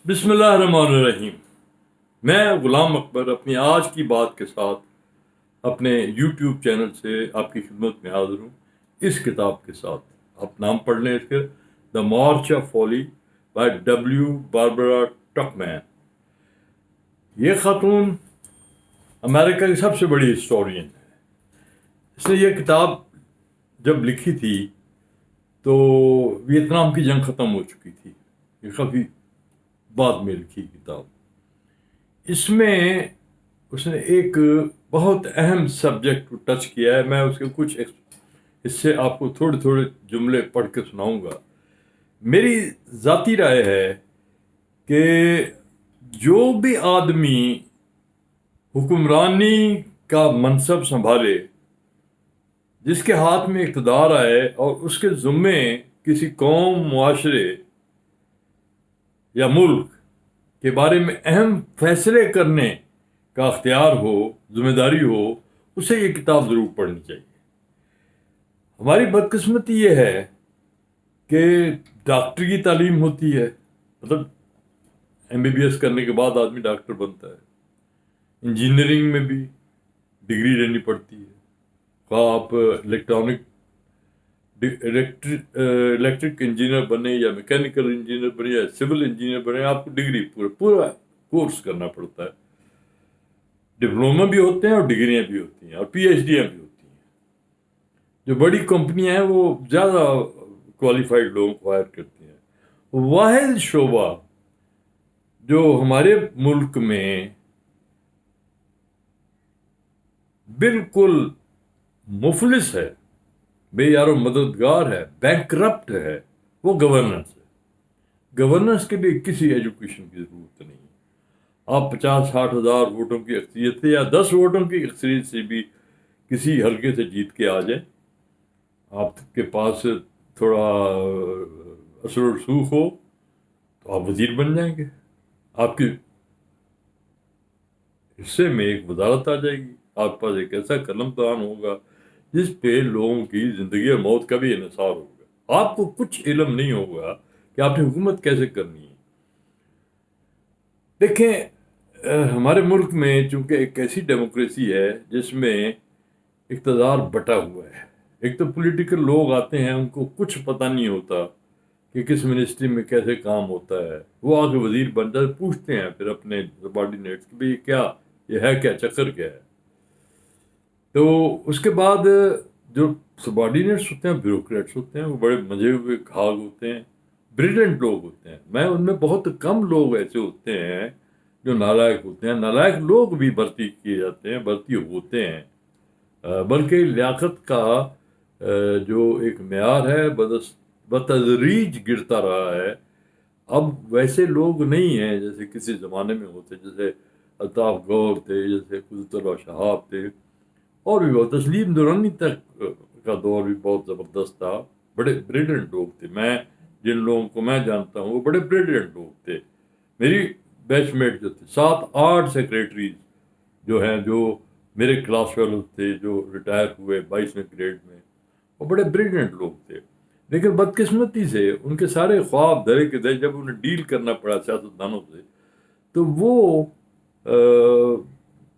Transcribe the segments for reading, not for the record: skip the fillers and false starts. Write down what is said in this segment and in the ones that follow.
बिस्मिल्लाहिर्रहमानिर्रहीम। मैं गुलाम अकबर अपनी आज की बात के साथ अपने यूट्यूब चैनल से आपकी खिदमत में हाजिर हूँ इस किताब के साथ। आप नाम पढ़ लें इसके, the march of folly by W Barbara Tuchman. ये खातून अमेरिका की सबसे बड़ी हिस्टोरियन है। इसने ये किताब जब लिखी थी तो वियतनाम की जंग ख़त्म हो चुकी थी। ये काफ़ी बाद में लिखी किताब। इसमें उसने एक बहुत अहम सब्जेक्ट को टच किया है। मैं उसके कुछ इससे आपको थोड़े थोड़े जुमले पढ़ के सुनाऊंगा। मेरी ज़ाती राय है कि जो भी आदमी हुक्मरानी का मनसब संभाले, जिसके हाथ में इक़्तिदार आए और उसके ज़ुम्मे किसी कौम, मुआशरे या मुल्क के बारे में अहम फैसले करने का अख्तियार हो, जिम्मेदारी हो, उसे ये किताब ज़रूर पढ़नी चाहिए। हमारी बदकिस्मती ये है कि डॉक्टर की तालीम होती है, मतलब MBBS करने के बाद आदमी डॉक्टर बनता है। इंजीनियरिंग में भी डिग्री लेनी पड़ती है। आप इलेक्ट्रिक इंजीनियर बने या मैकेनिकल इंजीनियर बने या सिविल इंजीनियर बने, आपको डिग्री पूरा कोर्स करना पड़ता है। डिप्लोमा भी होते हैं और डिग्रियां भी होती हैं और PhDयां भी होती हैं। जो बड़ी कंपनियां हैं वो ज़्यादा क्वालिफाइड लोगों को हायर करती हैं। वाहिद शोबा जो हमारे मुल्क में बिल्कुल मुफलिस है, बेयारो मददगार है, बैंकरप्ट है, वो गवर्नेंस है। गवर्नेंस के लिए किसी एजुकेशन की ज़रूरत नहीं है। आप 50-60 हज़ार वोटों की अक्सरियत से या 10 वोटों की अक्सरियत से भी किसी हल्के से जीत के आ जाए, आपके पास थोड़ा असर रसूख हो तो आप वजीर बन जाएंगे। आपके हिस्से में एक वजारत आ जाएगी। आपके पास एक ऐसा कलमदान होगा जिस पे लोगों की ज़िंदगी और मौत का भी इन्हिसार होगा। आपको कुछ इल्म नहीं होगा कि आपने हुकूमत कैसे करनी है। देखें, हमारे मुल्क में चूंकि एक ऐसी डेमोक्रेसी है जिसमें इक़्तिदार बटा हुआ है। एक तो पॉलिटिकल लोग आते हैं, उनको कुछ पता नहीं होता कि किस मिनिस्ट्री में कैसे काम होता है। वो आके वजीर बन जाते, पूछते हैं फिर अपने सबॉर्डिनेट्स कि भाई क्या ये है, क्या चक्कर क्या है। तो उसके बाद जो सबॉर्डिनेट्स होते हैं, ब्यूरोक्रेट्स होते हैं, वो बड़े मजे हुए घाघ होते हैं, ब्रिलियंट लोग होते हैं। मैं उनमें बहुत कम लोग ऐसे होते हैं जो नालायक होते हैं। नालायक लोग भी भर्ती किए जाते हैं, भर्ती होते हैं, बल्कि लियाकत का जो एक मेयार है बतदरीज गिरता रहा है। अब वैसे लोग नहीं हैं जैसे किसी ज़माने में होते, जैसे अल्ताफ गौर थे, जैसे कुतुबुल्लाह शहाब थे, और भी बहुत तस्लीम दुरानी तक का दौर भी बहुत ज़बरदस्त था। बड़े ब्रिलियंट लोग थे। मैं जिन लोगों को मैं जानता हूँ वो बड़े ब्रिलियंट लोग थे। मेरी बैचमेट जो थे, 7-8 सेक्रेटरीज जो हैं, जो मेरे क्लास फेलो थे, जो रिटायर हुए 22वें ग्रेड में, वो बड़े ब्रिलियंट लोग थे। लेकिन बदकिस्मती से उनके सारे ख्वाब धरे के धरे जब उन्हें डील करना पड़ा सियासतदानों से, तो वो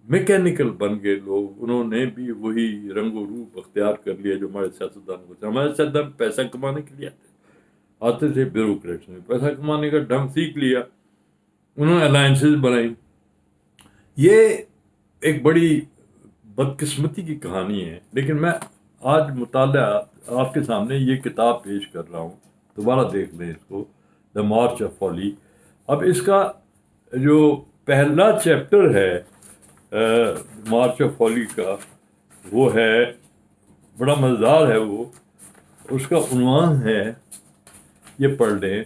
मैकेनिकल बन गए लोग। उन्होंने भी वही रंगो रूप अख्तियार कर लिया जो हमारे सियासतदान को थे। हमारे सियासतदान पैसा कमाने के लिए आते थे। ब्यूरोक्रेट्स ने पैसा कमाने का ढंग सीख लिया, उन्होंने अलायंसेस बनाई। ये एक बड़ी बदकिस्मती की कहानी है। लेकिन मैं आज मुताला आपके सामने ये किताब पेश कर रहा हूँ। दोबारा देख लें इसको, द मार्च ऑफ फॉली। अब इसका जो पहला चैप्टर है मार्च ऑफ फॉली का, वो है बड़ा मज़ेदार है। वो उसका उन्वान है, ये पढ़ लें,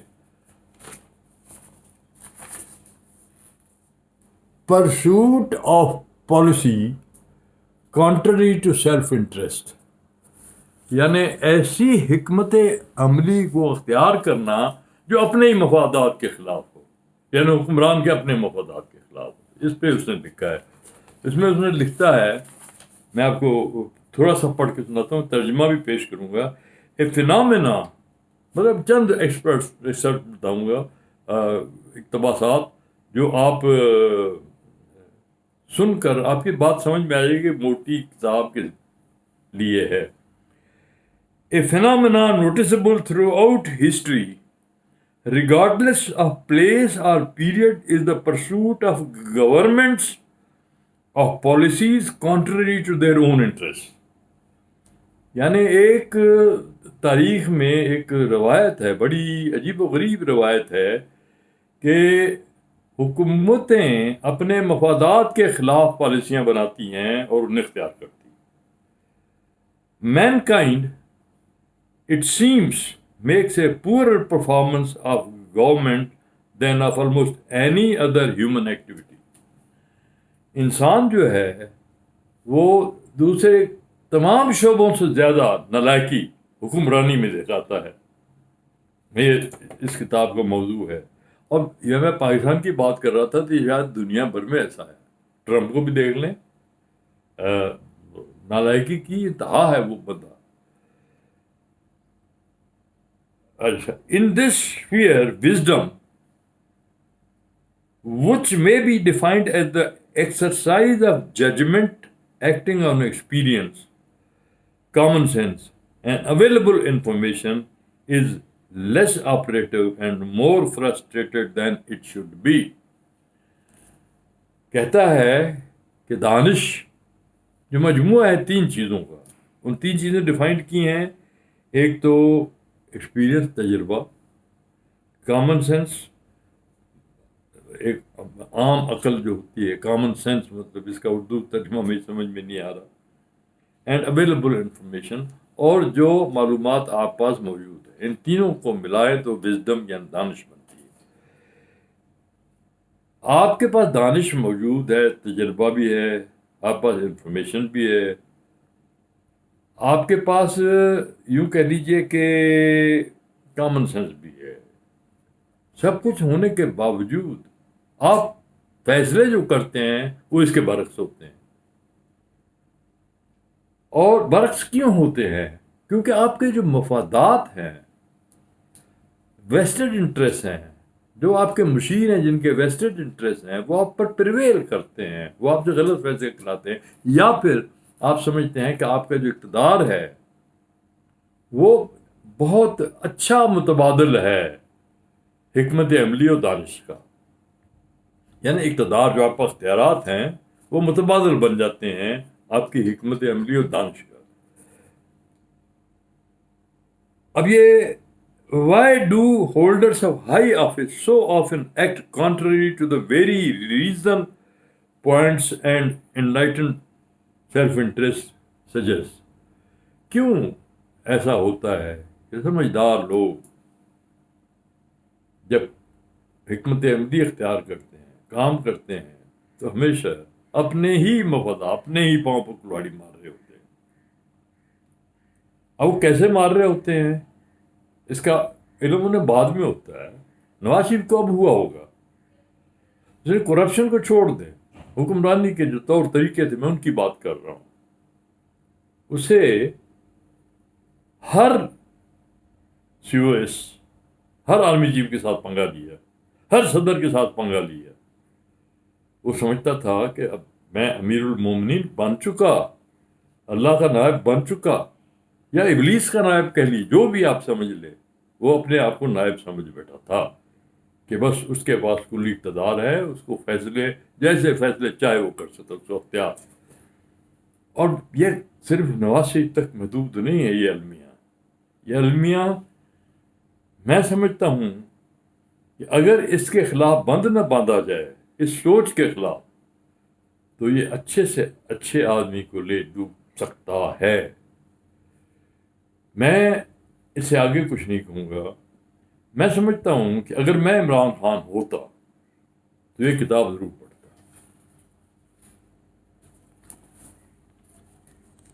pursuit of policy contrary to self interest. यानी ऐसी हिकमत अमली को अख्तियार करना जो अपने ही मफादात के खिलाफ हो, यानी हुक्मरान के अपने मफादात के खिलाफ हो। इस पे उसने लिखा है। इसमें उसने लिखता है, मैं आपको थोड़ा सा पढ़ के सुनाता हूँ, तर्जुमा भी पेश करूँगा। ए फिनोमेना, मतलब चंद एक्सपर्ट रिसर्च बताऊँगा, اقتباسات جو آپ سن کر آپ کی بات سمجھ میں آ جائے گی موٹی کتاب کے لیے ہے. A phenomenon noticeable throughout history, regardless of place or period, is the pursuit of governments of policies contrary to their own interests. یعنی ایک تاریخ میں ایک روایت ہے، بڑی عجیب و غریب روایت ہے کہ حکومتیں اپنے مفادات کے خلاف پالیسیاں بناتی ہیں اور انہیں اختیار کرتی ہیں. Mankind, it seems, makes a poorer performance of government than of almost any other human activity. انسان جو ہے وہ دوسرے تمام شعبوں سے زیادہ نالائکی حکمرانی میں دکھاتا ہے. یہ اس کتاب کا موضوع ہے. اور یہ میں پاکستان کی بات کر رہا تھا تو شاید دنیا بھر میں ایسا ہے. ٹرمپ کو بھی دیکھ لیں، نالائکی کی انتہا ہے وہ بندہ. اچھا، in this sphere, wisdom, which may be defined as the exercise of judgment acting on experience, common sense, and available information, is less operative and more frustrated than it should be. کہتا ہے کہ دانش جو مجموعہ ہے تین چیزوں کا، ان تین چیزیں ڈیفائنڈ کی ہیں. ایک تو ایکسپیرئنس، تجربہ، کامن سینس، ایک عام عقل جو ہوتی ہے، کامن سینس مطلب اس کا اردو ترجمہ میں سمجھ میں نہیں آ رہا، اینڈ اویلیبل انفارمیشن، اور جو معلومات آپ پاس موجود ہے. ان تینوں کو ملائے تو وزڈم یا دانش بنتی ہے. آپ کے پاس دانش موجود ہے، تجربہ بھی ہے، آپ پاس انفارمیشن بھی ہے، آپ کے پاس یوں کہہ لیجئے کہ کامن سینس بھی ہے. سب کچھ ہونے کے باوجود آپ فیصلے جو کرتے ہیں وہ اس کے برعکس ہوتے ہیں. اور برعکس کیوں ہوتے ہیں؟ کیونکہ آپ کے جو مفادات ہیں، ویسٹڈ انٹرسٹ ہیں، جو آپ کے مشیر ہیں جن کے ویسٹڈ انٹرسٹ ہیں، وہ آپ پر پریویل کرتے ہیں، وہ آپ سے غلط فیصلے کراتے ہیں. یا پھر آپ سمجھتے ہیں کہ آپ کا جو اقتدار ہے وہ بہت اچھا متبادل ہے حکمت عملی و دانش کا. یعنی اقتدار جو آپ کا اختیارات ہیں وہ متبادل بن جاتے ہیں آپ کی حکمت عملی و دانش کا. اب یہ why do holders of high office so often act contrary to the very reason, points and enlightened self-interest suggest؟ کیوں ایسا ہوتا ہے کہ سمجھدار لوگ جب حکمت عملی اختیار کرتے ہیں، کام کرتے ہیں، تو ہمیشہ اپنے ہی مفاد، اپنے ہی پاؤں پر کلہاڑی مار رہے ہوتے ہیں. اب وہ کیسے مار رہے ہوتے ہیں اس کا علم انہیں بعد میں ہوتا ہے. نواز شریف کو اب ہوا ہوگا. کرپشن کو چھوڑ دیں، حکمرانی کے جو طور طریقے تھے میں ان کی بات کر رہا ہوں. اسے ہر سی او ایس، ہر آرمی چیف کے ساتھ پنگا لیا، ہر صدر کے ساتھ پنگا لیا. وہ سمجھتا تھا کہ اب میں امیر المومنین بن چکا، اللہ کا نائب بن چکا، یا ابلیس کا نائب کہہ لی، جو بھی آپ سمجھ لے. وہ اپنے آپ کو نائب سمجھ بیٹھا تھا کہ بس اس کے پاس کلی اقتدار ہے، اس کو فیصلے جیسے فیصلے چاہے وہ کر سکتا، اس کو اختیار. اور یہ صرف نواز شریف تک محدود نہیں ہے. یہ المیہ میں سمجھتا ہوں کہ اگر اس کے خلاف بند نہ باندھا جائے، اس سوچ کے خلاف، تو یہ اچھے سے اچھے آدمی کو لے ڈوب سکتا ہے. میں اس سے آگے کچھ نہیں کہوں گا. میں سمجھتا ہوں کہ اگر میں عمران خان ہوتا تو یہ کتاب ضرور پڑھتا.